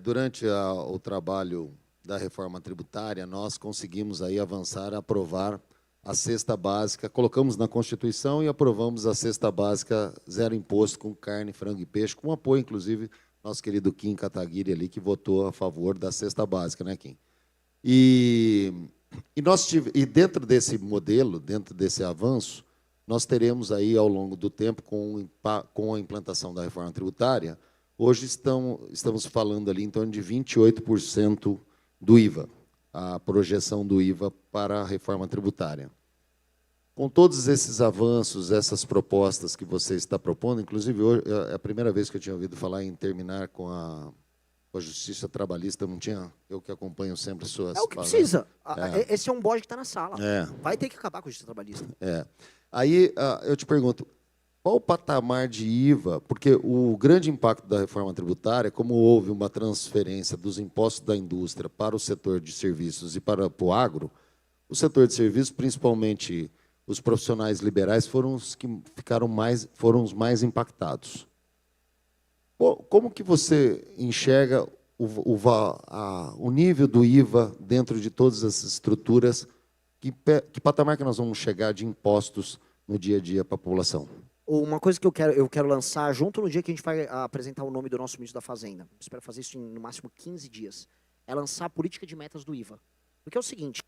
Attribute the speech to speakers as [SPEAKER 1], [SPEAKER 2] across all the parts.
[SPEAKER 1] Durante o trabalho da reforma tributária, nós conseguimos aí avançar, aprovar a cesta básica, colocamos na Constituição e aprovamos a cesta básica zero imposto com carne, frango e peixe, com apoio, inclusive, nosso querido Kim Kataguiri ali, que votou a favor da cesta básica, né, Kim? E dentro desse modelo, dentro desse avanço, nós teremos aí, ao longo do tempo, com a implantação da reforma tributária, hoje estamos falando ali em torno de 28% do IVA, a projeção do IVA para a reforma tributária. Com todos esses avanços, essas propostas que você está propondo, inclusive hoje, é a primeira vez que eu tinha ouvido falar em terminar com a Justiça Trabalhista, não tinha, eu que acompanho sempre suas...
[SPEAKER 2] É o que precisa.
[SPEAKER 1] É.
[SPEAKER 2] Esse é um bode que está na sala.
[SPEAKER 1] É.
[SPEAKER 2] Vai ter que acabar com a Justiça Trabalhista.
[SPEAKER 1] Aí eu te pergunto, qual o patamar de IVA? Porque o grande impacto da reforma tributária, como houve uma transferência dos impostos da indústria para o setor de serviços e para o agro, o setor de serviços, principalmente os profissionais liberais, foram os que foram os mais impactados. Como que você enxerga o nível do IVA dentro de todas as estruturas? Que patamar que nós vamos chegar de impostos no dia a dia para a população?
[SPEAKER 2] Uma coisa que eu quero lançar junto no dia que a gente vai apresentar o nome do nosso ministro da Fazenda, espero fazer isso em no máximo 15 dias, é lançar a política de metas do IVA. Porque é o seguinte,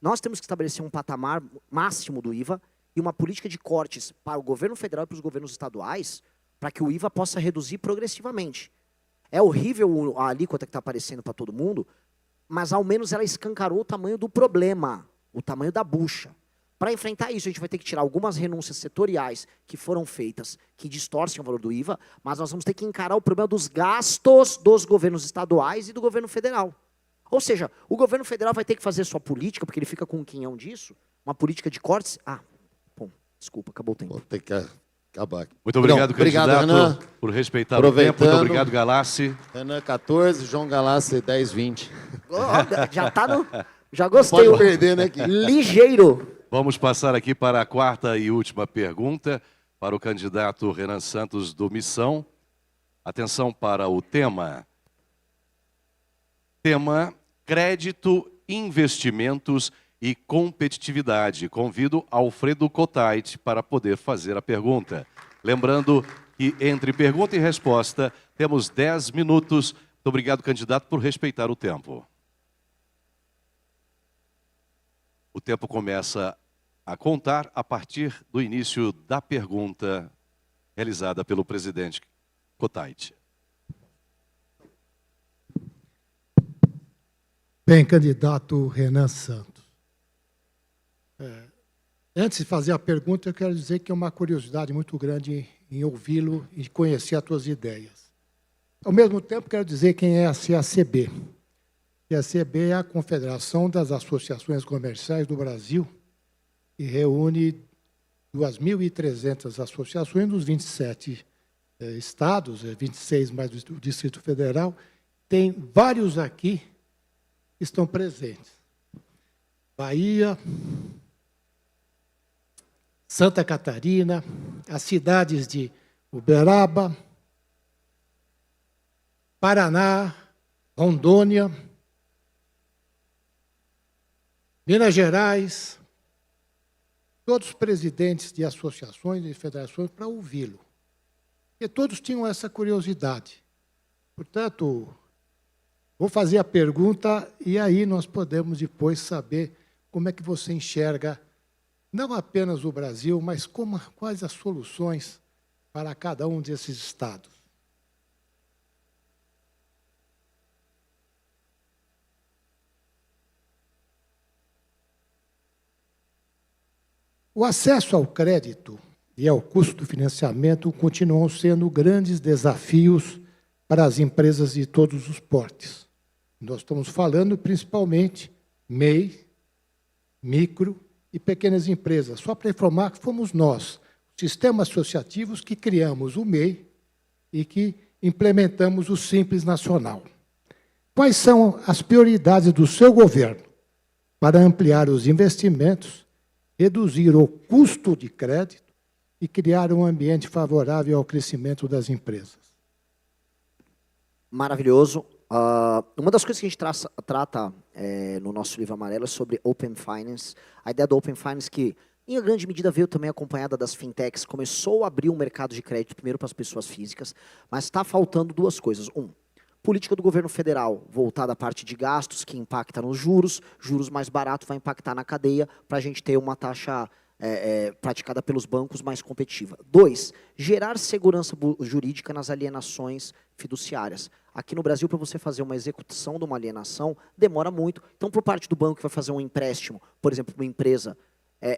[SPEAKER 2] nós temos que estabelecer um patamar máximo do IVA e uma política de cortes para o governo federal e para os governos estaduais, para que o IVA possa reduzir progressivamente. É horrível a alíquota que está aparecendo para todo mundo, mas ao menos ela escancarou o tamanho do problema, o tamanho da bucha. Para enfrentar isso, a gente vai ter que tirar algumas renúncias setoriais que foram feitas, que distorcem o valor do IVA, mas nós vamos ter que encarar o problema dos gastos dos governos estaduais e do governo federal. Ou seja, o governo federal vai ter que fazer sua política, porque ele fica com um quinhão disso, uma política de cortes. Bom, desculpa, acabou o tempo.
[SPEAKER 1] Vou ter que acabar.
[SPEAKER 3] Muito obrigado, candidato,
[SPEAKER 1] Renan,
[SPEAKER 3] por respeitar o tempo. Muito obrigado, Galassi.
[SPEAKER 1] Renan, 14, João Galassi, 10, 20.
[SPEAKER 2] Já tá no... Já gostei.
[SPEAKER 1] Pode perder, né, Kim?
[SPEAKER 2] Ligeiro.
[SPEAKER 3] Vamos passar aqui para a quarta e última pergunta para o candidato Renan Santos do Missão. Atenção para o tema. Tema: crédito, investimentos e competitividade. Convido Alfredo Cotait para poder fazer a pergunta. Lembrando que entre pergunta e resposta temos 10 minutos. Muito obrigado, candidato, por respeitar o tempo. O tempo começa a contar a partir do início da pergunta realizada pelo presidente Cotait.
[SPEAKER 4] Bem, candidato Renan Santos. Antes de fazer a pergunta, eu quero dizer que é uma curiosidade muito grande em ouvi-lo e conhecer as suas ideias. Ao mesmo tempo, quero dizer quem é a CACB. A CACB é a Confederação das Associações Comerciais do Brasil e reúne 2.300 associações dos 27 estados, 26 mais o Distrito Federal. Tem vários aqui que estão presentes. Bahia, Santa Catarina, as cidades de Uberaba, Paraná, Rondônia, Minas Gerais, todos os presidentes de associações e federações para ouvi-lo. E todos tinham essa curiosidade. Portanto, vou fazer a pergunta e aí nós podemos depois saber como é que você enxerga não apenas o Brasil, mas quais as soluções para cada um desses estados. O acesso ao crédito e ao custo do financiamento continuam sendo grandes desafios para as empresas de todos os portes. Nós estamos falando principalmente MEI, micro e pequenas empresas. Só para informar que fomos nós, sistemas associativos, que criamos o MEI e que implementamos o Simples Nacional. Quais são as prioridades do seu governo para ampliar os investimentos, reduzir o custo de crédito e criar um ambiente favorável ao crescimento das empresas?
[SPEAKER 2] Maravilhoso. Uma das coisas que a gente trata no nosso livro amarelo é sobre Open Finance. A ideia do Open Finance que, em grande medida, veio também acompanhada das fintechs, começou a abrir um mercado de crédito primeiro para as pessoas físicas, mas está faltando duas coisas. Política do governo federal voltada à parte de gastos, que impacta nos juros mais barato vai impactar na cadeia, para a gente ter uma taxa praticada pelos bancos mais competitiva. 2, gerar segurança jurídica nas alienações fiduciárias. Aqui no Brasil, para você fazer uma execução de uma alienação, demora muito. Então, por parte do banco que vai fazer um empréstimo, por exemplo, para uma empresa,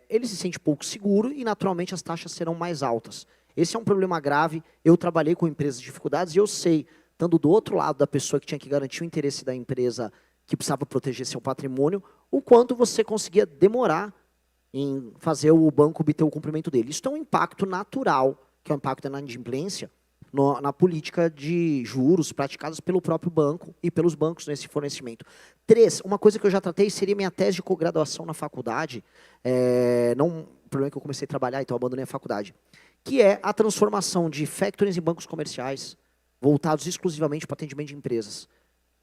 [SPEAKER 2] ele se sente pouco seguro e, naturalmente, as taxas serão mais altas. Esse é um problema grave. Eu trabalhei com empresas de dificuldades e eu sei, estando do outro lado da pessoa que tinha que garantir o interesse da empresa que precisava proteger seu patrimônio, o quanto você conseguia demorar em fazer o banco obter o cumprimento dele. Isso tem um impacto natural, que é o impacto da inadimplência, na política de juros praticadas pelo próprio banco e pelos bancos nesse fornecimento. 3, uma coisa que eu já tratei seria minha tese de cograduação na faculdade, o problema é que eu comecei a trabalhar, então eu abandonei a faculdade, que é a transformação de factorings em bancos comerciais, voltados exclusivamente para atendimento de empresas,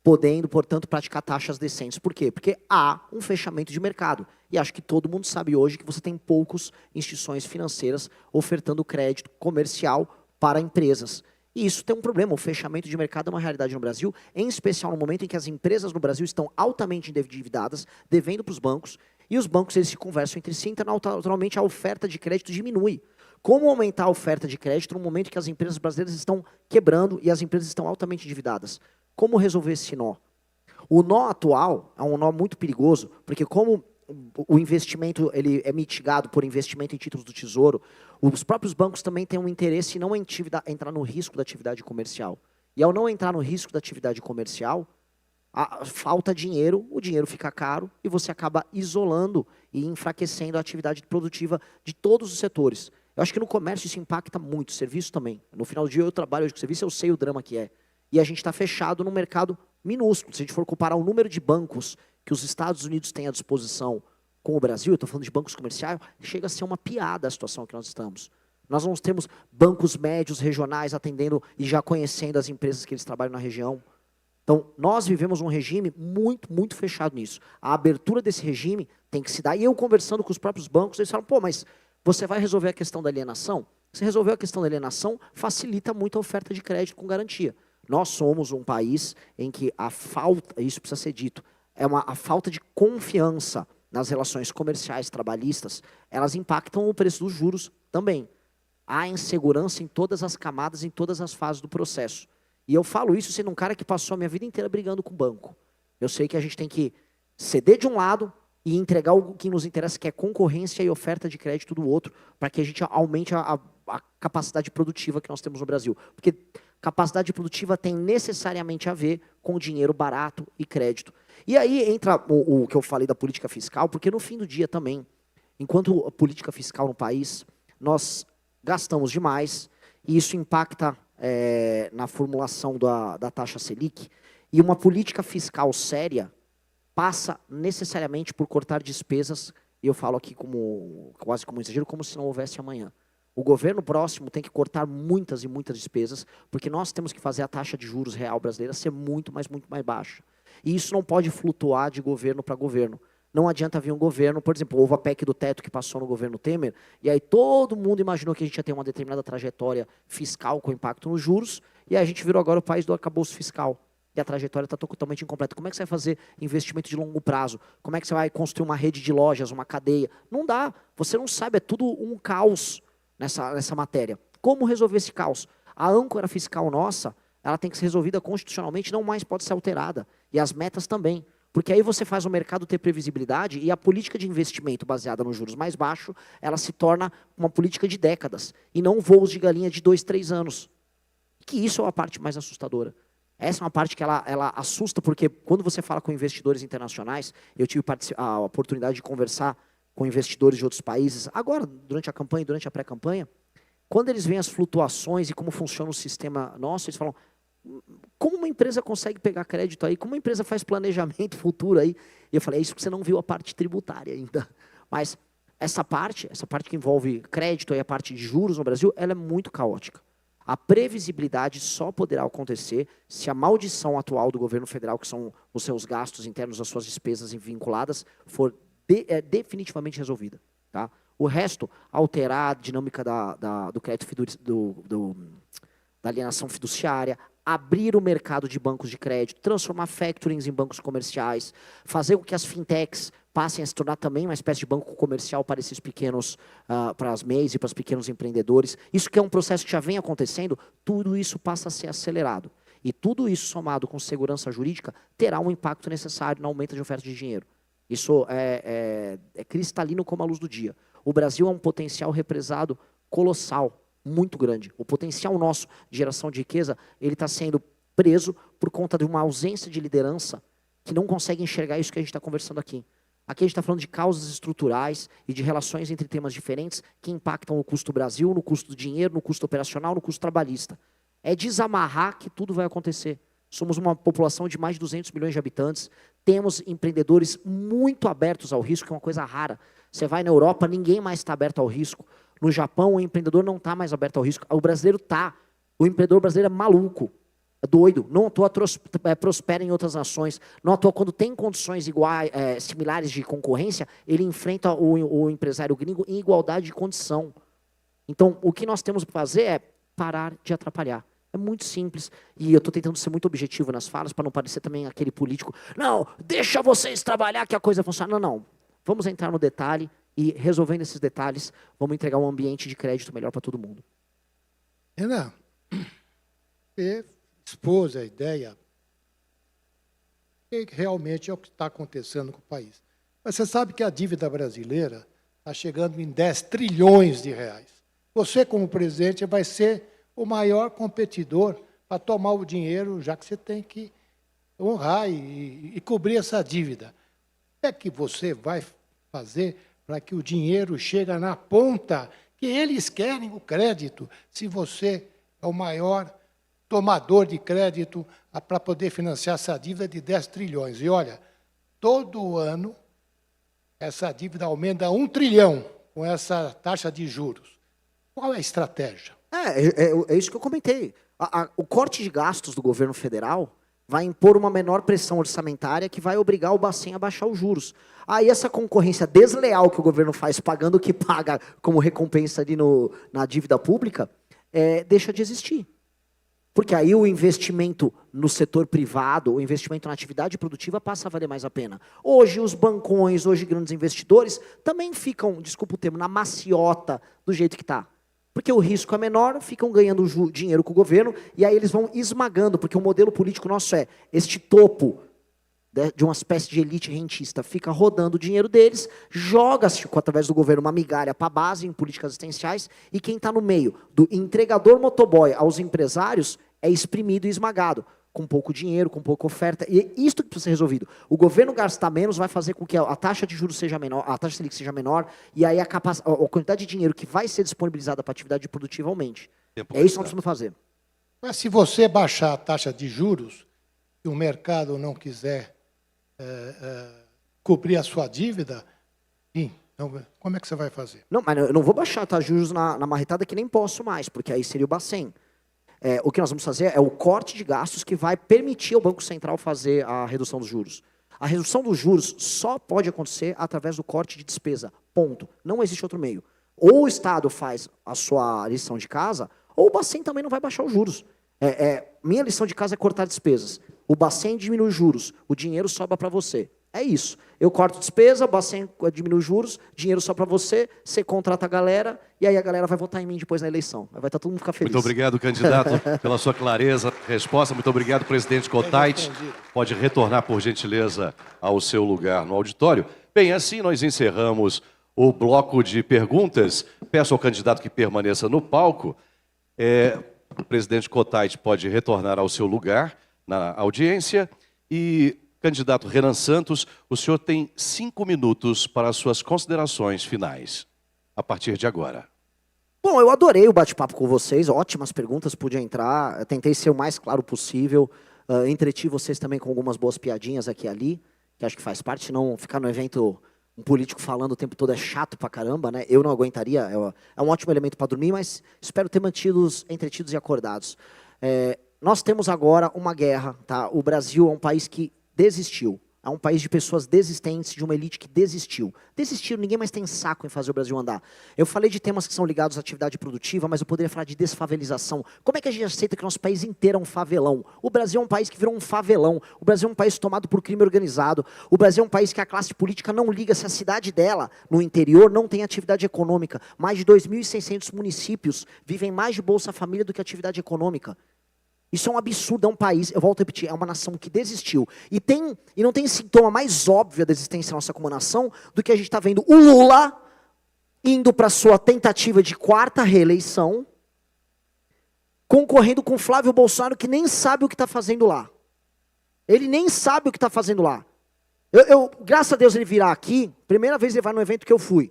[SPEAKER 2] podendo, portanto, praticar taxas decentes. Por quê? Porque há um fechamento de mercado. E acho que todo mundo sabe hoje que você tem poucas instituições financeiras ofertando crédito comercial para empresas. E isso tem um problema. O fechamento de mercado é uma realidade no Brasil, em especial no momento em que as empresas no Brasil estão altamente endividadas, devendo para os bancos, e os bancos eles se conversam entre si, então, naturalmente, a oferta de crédito diminui. Como aumentar a oferta de crédito no momento em que as empresas brasileiras estão quebrando e as empresas estão altamente endividadas? Como resolver esse nó? O nó atual é um nó muito perigoso, porque como o investimento ele é mitigado por investimento em títulos do Tesouro, os próprios bancos também têm um interesse em não entrar no risco da atividade comercial. E ao não entrar no risco da atividade comercial, falta dinheiro, o dinheiro fica caro e você acaba isolando e enfraquecendo a atividade produtiva de todos os setores. Eu acho que no comércio isso impacta muito, serviço também. No final do dia eu trabalho hoje com serviço, eu sei o drama que é. E a gente está fechado num mercado minúsculo. Se a gente for comparar o número de bancos que os Estados Unidos têm à disposição com o Brasil, eu estou falando de bancos comerciais, chega a ser uma piada a situação que nós estamos. Nós não temos bancos médios, regionais, atendendo e já conhecendo as empresas que eles trabalham na região. Então, nós vivemos um regime muito, muito fechado nisso. A abertura desse regime tem que se dar. E eu conversando com os próprios bancos, eles falam, pô, mas você vai resolver a questão da alienação? Se resolver a questão da alienação, facilita muito a oferta de crédito com garantia. Nós somos um país em que a falta, isso precisa ser dito, a falta de confiança nas relações comerciais, trabalhistas, elas impactam o preço dos juros também. Há insegurança em todas as camadas, em todas as fases do processo. E eu falo isso sendo um cara que passou a minha vida inteira brigando com o banco. Eu sei que a gente tem que ceder de um lado e entregar o que nos interessa, que é concorrência e oferta de crédito do outro, para que a gente aumente a capacidade produtiva que nós temos no Brasil. Porque capacidade produtiva tem necessariamente a ver com dinheiro barato e crédito. E aí entra o que eu falei da política fiscal, porque no fim do dia também, enquanto a política fiscal no país, nós gastamos demais, e isso impacta na formulação da taxa Selic, e uma política fiscal séria passa necessariamente por cortar despesas, e eu falo aqui quase como um exagero, como se não houvesse amanhã. O governo próximo tem que cortar muitas e muitas despesas, porque nós temos que fazer a taxa de juros real brasileira ser muito mais baixa. E isso não pode flutuar de governo para governo. Não adianta vir um governo, por exemplo, houve a PEC do teto que passou no governo Temer, e aí todo mundo imaginou que a gente ia ter uma determinada trajetória fiscal com impacto nos juros, e aí a gente virou agora o país do arcabouço fiscal. E a trajetória está totalmente incompleta. Como é que você vai fazer investimento de longo prazo? Como é que você vai construir uma rede de lojas, uma cadeia? Não dá. Você não sabe, é tudo um caos nessa matéria. Como resolver esse caos? A âncora fiscal nossa, ela tem que ser resolvida constitucionalmente, não mais pode ser alterada. E as metas também. Porque aí você faz o mercado ter previsibilidade e a política de investimento baseada nos juros mais baixos, ela se torna uma política de décadas. E não voos de galinha de 2, 3 anos. Que isso é a parte mais assustadora. Essa é uma parte que ela assusta, porque quando você fala com investidores internacionais, eu tive a oportunidade de conversar com investidores de outros países, agora, durante a campanha e durante a pré-campanha, quando eles veem as flutuações e como funciona o sistema nosso, eles falam, como uma empresa consegue pegar crédito aí? Como uma empresa faz planejamento futuro aí? E eu falei, é isso que você não viu a parte tributária ainda. Mas essa parte que envolve crédito e a parte de juros no Brasil, ela é muito caótica. A previsibilidade só poderá acontecer se a maldição atual do governo federal, que são os seus gastos internos, as suas despesas vinculadas, for definitivamente resolvida. Tá? O resto, alterar a dinâmica do crédito da alienação fiduciária, abrir o mercado de bancos de crédito, transformar factorings em bancos comerciais, fazer com que as fintechs passem a se tornar também uma espécie de banco comercial para esses pequenos, para as MEIs e para os pequenos empreendedores. Isso que é um processo que já vem acontecendo, tudo isso passa a ser acelerado. E tudo isso somado com segurança jurídica terá um impacto necessário no aumento de oferta de dinheiro. Isso é cristalino como a luz do dia. O Brasil é um potencial represado colossal, muito grande. O potencial nosso de geração de riqueza, ele está sendo preso por conta de uma ausência de liderança que não consegue enxergar isso que a gente está conversando aqui. Aqui a gente está falando de causas estruturais e de relações entre temas diferentes que impactam no custo do Brasil, no custo do dinheiro, no custo operacional, no custo trabalhista. É desamarrar que tudo vai acontecer. Somos uma população de mais de 200 milhões de habitantes, temos empreendedores muito abertos ao risco, que é uma coisa rara. Você vai na Europa, ninguém mais está aberto ao risco. No Japão, o empreendedor não está mais aberto ao risco. O brasileiro está. O empreendedor brasileiro é maluco, é doido. Não à toa prospera em outras nações. Não à toa, quando tem condições similares de concorrência, ele enfrenta o empresário gringo em igualdade de condição. Então, o que nós temos para fazer é parar de atrapalhar. É muito simples. E eu estou tentando ser muito objetivo nas falas, para não parecer também aquele político. Não, deixa vocês trabalhar que a coisa funciona. Não, não. Vamos entrar no detalhe. E resolvendo esses detalhes, vamos entregar um ambiente de crédito melhor para todo mundo.
[SPEAKER 4] Renan, você expôs a ideia que realmente é o que está acontecendo com o país. Mas você sabe que a dívida brasileira está chegando em 10 trilhões de reais. Você, como presidente, vai ser o maior competidor para tomar o dinheiro, já que você tem que honrar e cobrir essa dívida. O que é que você vai fazer para que o dinheiro chegue na ponta, que eles querem o crédito, se você é o maior tomador de crédito para poder financiar essa dívida de 10 trilhões. E, olha, todo ano essa dívida aumenta 1 trilhão com essa taxa de juros. Qual é a estratégia?
[SPEAKER 2] É isso que eu comentei. O corte de gastos do governo federal vai impor uma menor pressão orçamentária que vai obrigar o Bacen a baixar os juros. Aí essa concorrência desleal que o governo faz, pagando o que paga como recompensa ali na dívida pública, deixa de existir. Porque aí o investimento no setor privado, o investimento na atividade produtiva passa a valer mais a pena. Hoje os bancões, hoje grandes investidores, também ficam, desculpa o termo, na maciota do jeito que está. Porque o risco é menor, ficam ganhando dinheiro com o governo, e aí eles vão esmagando, porque o modelo político nosso este topo de uma espécie de elite rentista fica rodando o dinheiro deles, joga-se através do governo uma migalha para a base em políticas assistenciais, e quem está no meio, do entregador motoboy aos empresários, é exprimido e esmagado, com pouco dinheiro, com pouca oferta, e é isso que precisa ser resolvido. O governo gastar menos vai fazer com que a taxa de juros seja menor, a taxa Selic seja menor, e aí a quantidade de dinheiro que vai ser disponibilizada para a atividade produtiva aumente. É isso que nós precisamos fazer.
[SPEAKER 4] Mas se você baixar a taxa de juros, e o mercado não quiser cobrir a sua dívida, então, como é que você vai fazer?
[SPEAKER 2] Não, mas eu não vou baixar a taxa de juros na marretada, que nem posso mais, porque aí seria o Bacen. O que nós vamos fazer é o corte de gastos que vai permitir ao Banco Central fazer a redução dos juros. A redução dos juros só pode acontecer através do corte de despesa, ponto. Não existe outro meio. Ou o Estado faz a sua lição de casa, ou o Bacen também não vai baixar os juros. Minha lição de casa é cortar despesas. O Bacen diminui os juros, o dinheiro sobra para você. É isso. Eu corto despesa, o Bacen diminui os juros, dinheiro só para você, você contrata a galera, e aí a galera vai votar em mim depois na eleição. Vai todo mundo ficar feliz.
[SPEAKER 3] Muito obrigado, candidato, pela sua clareza, resposta. Muito obrigado, presidente Kotait. Pode retornar, por gentileza, ao seu lugar no auditório. Bem, assim nós encerramos o bloco de perguntas. Peço ao candidato que permaneça no palco. O presidente Kotait pode retornar ao seu lugar na audiência. E, candidato Renan Santos, o senhor tem 5 minutos para as suas considerações finais, a partir de agora.
[SPEAKER 2] Bom, eu adorei o bate-papo com vocês, ótimas perguntas, pude entrar, eu tentei ser o mais claro possível, entreti vocês também com algumas boas piadinhas aqui e ali, que acho que faz parte, não ficar no evento um político falando o tempo todo é chato pra caramba, né? Eu não aguentaria, é um ótimo elemento para dormir, mas espero ter mantido-os entretidos e acordados. Nós temos agora uma guerra, tá? O Brasil é um país que desistiu. É um país de pessoas desistentes, de uma elite que desistiu. Desistiram, ninguém mais tem saco em fazer o Brasil andar. Eu falei de temas que são ligados à atividade produtiva, mas eu poderia falar de desfavelização. Como é que a gente aceita que o nosso país inteiro é um favelão? O Brasil é um país que virou um favelão. O Brasil é um país tomado por crime organizado. O Brasil é um país que a classe política não liga se a cidade dela, no interior, não tem atividade econômica. Mais de 2.600 municípios vivem mais de Bolsa Família do que atividade econômica. Isso é um absurdo, é um país, eu volto a repetir, é uma nação que desistiu. E não tem sintoma mais óbvio da existência nossa como nação do que a gente está vendo o Lula indo para sua tentativa de 4ª reeleição, concorrendo com Flávio Bolsonaro, que nem sabe o que está fazendo lá. Ele nem sabe o que está fazendo lá. Graças a Deus ele virá aqui, primeira vez ele vai no evento que eu fui.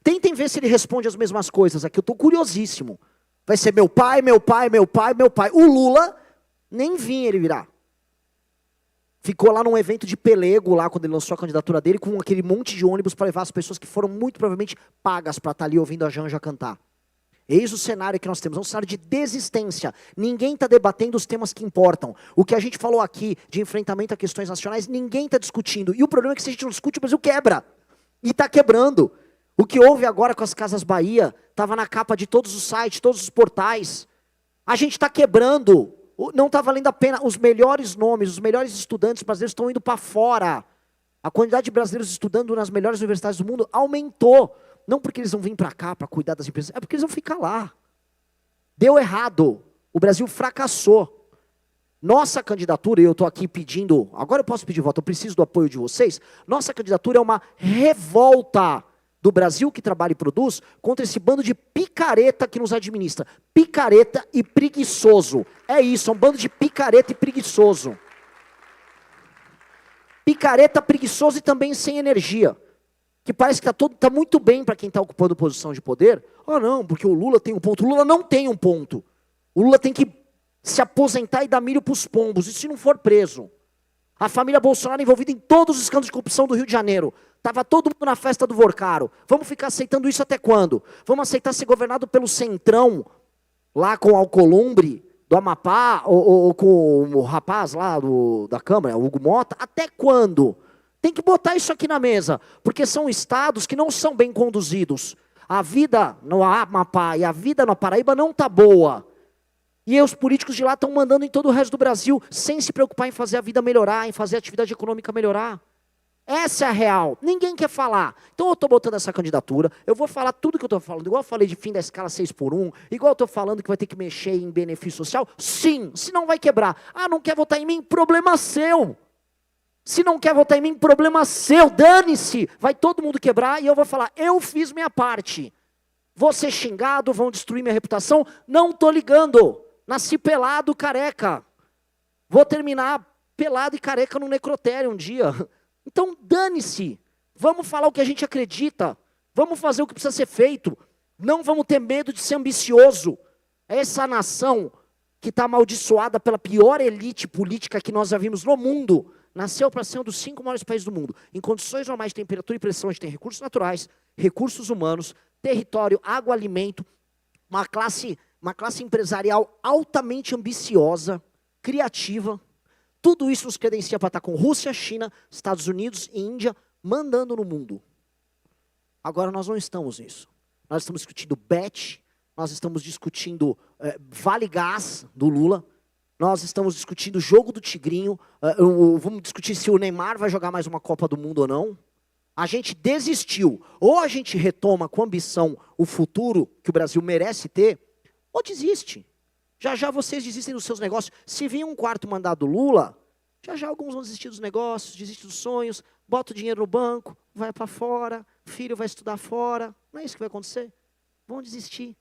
[SPEAKER 2] Tentem ver se ele responde as mesmas coisas aqui, eu estou curiosíssimo. Vai ser meu pai, meu pai, meu pai, meu pai. O Lula, nem vinha ele virar. Ficou lá num evento de pelego, lá quando ele lançou a candidatura dele, com aquele monte de ônibus para levar as pessoas que foram muito provavelmente pagas para estar ali ouvindo a Janja cantar. Eis o cenário que nós temos, é um cenário de desistência. Ninguém está debatendo os temas que importam. O que a gente falou aqui de enfrentamento a questões nacionais, ninguém está discutindo. E o problema é que se a gente não discute, o Brasil quebra. E está quebrando. O que houve agora com as Casas Bahia, estava na capa de todos os sites, todos os portais. A gente está quebrando. Não está valendo a pena. Os melhores nomes, os melhores estudantes brasileiros estão indo para fora. A quantidade de brasileiros estudando nas melhores universidades do mundo aumentou. Não porque eles vão vir para cá para cuidar das empresas, é porque eles vão ficar lá. Deu errado. O Brasil fracassou. Nossa candidatura, e eu estou aqui pedindo, agora eu posso pedir voto, eu preciso do apoio de vocês. Nossa candidatura é uma revolta do Brasil que trabalha e produz contra esse bando de picareta que nos administra. Picareta e preguiçoso. É isso, é um bando de picareta e preguiçoso. Picareta, preguiçoso e também sem energia. Que parece que tá muito bem para quem está ocupando posição de poder. Ah não, porque o Lula tem um ponto. O Lula não tem um ponto. O Lula tem que se aposentar e dar milho para os pombos, e se não for preso. A família Bolsonaro envolvida em todos os escândalos de corrupção do Rio de Janeiro. Estava todo mundo na festa do Vorcaro. Vamos ficar aceitando isso até quando? Vamos aceitar ser governado pelo Centrão, lá com o Alcolumbre, do Amapá, ou com o rapaz lá da Câmara, o Hugo Mota? Até quando? Tem que botar isso aqui na mesa, porque são estados que não são bem conduzidos. A vida no Amapá e a vida na Paraíba não está boa. E aí os políticos de lá estão mandando em todo o resto do Brasil, sem se preocupar em fazer a vida melhorar, em fazer a atividade econômica melhorar. Essa é a real. Ninguém quer falar. Então eu estou botando essa candidatura, eu vou falar tudo que eu estou falando, igual eu falei de fim da escala 6x1, igual eu estou falando que vai ter que mexer em benefício social. Sim, senão vai quebrar. Ah, não quer votar em mim? Problema seu. Se não quer votar em mim, problema seu. Dane-se. Vai todo mundo quebrar e eu vou falar, eu fiz minha parte. Vou ser xingado, vão destruir minha reputação. Não estou ligando. Nasci pelado, careca. Vou terminar pelado e careca no necrotério um dia. Então, dane-se. Vamos falar o que a gente acredita. Vamos fazer o que precisa ser feito. Não vamos ter medo de ser ambicioso. Essa nação que está amaldiçoada pela pior elite política que nós já vimos no mundo, nasceu para ser um dos 5 maiores países do mundo. Em condições normais de temperatura e pressão, a gente tem recursos naturais, recursos humanos, território, água, alimento, uma classe empresarial altamente ambiciosa, criativa. Tudo isso nos credencia para estar com Rússia, China, Estados Unidos e Índia mandando no mundo. Agora nós não estamos nisso. Nós estamos discutindo BET, nós estamos discutindo Vale Gás do Lula, nós estamos discutindo o jogo do Tigrinho, vamos discutir se o Neymar vai jogar mais uma Copa do Mundo ou não. A gente desistiu. Ou a gente retoma com ambição o futuro que o Brasil merece ter, ou desiste. Já já vocês desistem dos seus negócios. Se vir um 4º mandato do Lula, já já alguns vão desistir dos negócios, desistir dos sonhos, bota o dinheiro no banco, vai para fora, filho vai estudar fora. Não é isso que vai acontecer? Vão desistir.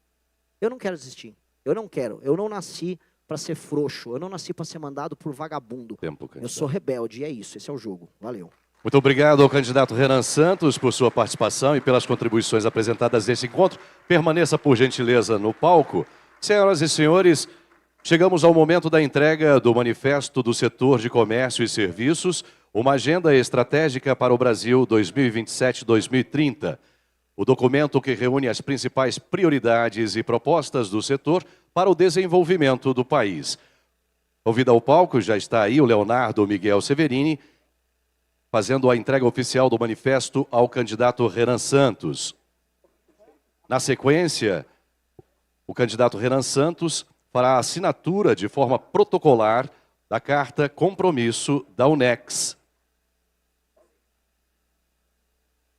[SPEAKER 2] Eu não quero desistir. Eu não quero. Eu não nasci para ser frouxo. Eu não nasci para ser mandado por vagabundo. Eu sou rebelde e é isso. Esse é o jogo. Valeu.
[SPEAKER 3] Muito obrigado ao candidato Renan Santos por sua participação e pelas contribuições apresentadas nesse encontro. Permaneça, por gentileza, no palco. Senhoras e senhores, chegamos ao momento da entrega do Manifesto do Setor de Comércio e Serviços, uma agenda estratégica para o Brasil 2027-2030. O documento que reúne as principais prioridades e propostas do setor para o desenvolvimento do país. Convido ao palco, já está aí o Leonardo Miguel Severini, fazendo a entrega oficial do manifesto ao candidato Renan Santos. Na sequência, o candidato Renan Santos fará a assinatura de forma protocolar da Carta Compromisso da UNEX.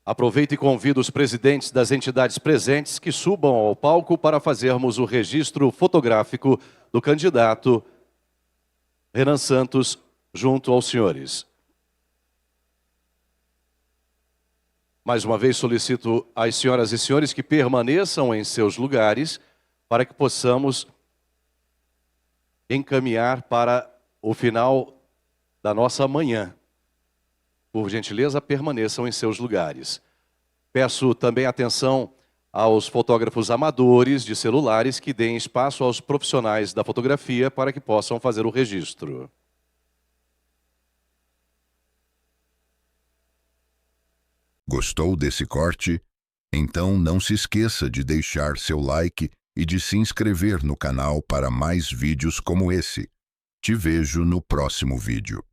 [SPEAKER 3] Aproveito e convido os presidentes das entidades presentes que subam ao palco para fazermos o registro fotográfico do candidato Renan Santos junto aos senhores. Mais uma vez solicito às senhoras e senhores que permaneçam em seus lugares para que possamos encaminhar para o final da nossa manhã. Por gentileza, permaneçam em seus lugares. Peço também atenção aos fotógrafos amadores de celulares que deem espaço aos profissionais da fotografia para que possam fazer o registro.
[SPEAKER 5] Gostou desse corte? Então não se esqueça de deixar seu like e de se inscrever no canal para mais vídeos como esse. Te vejo no próximo vídeo.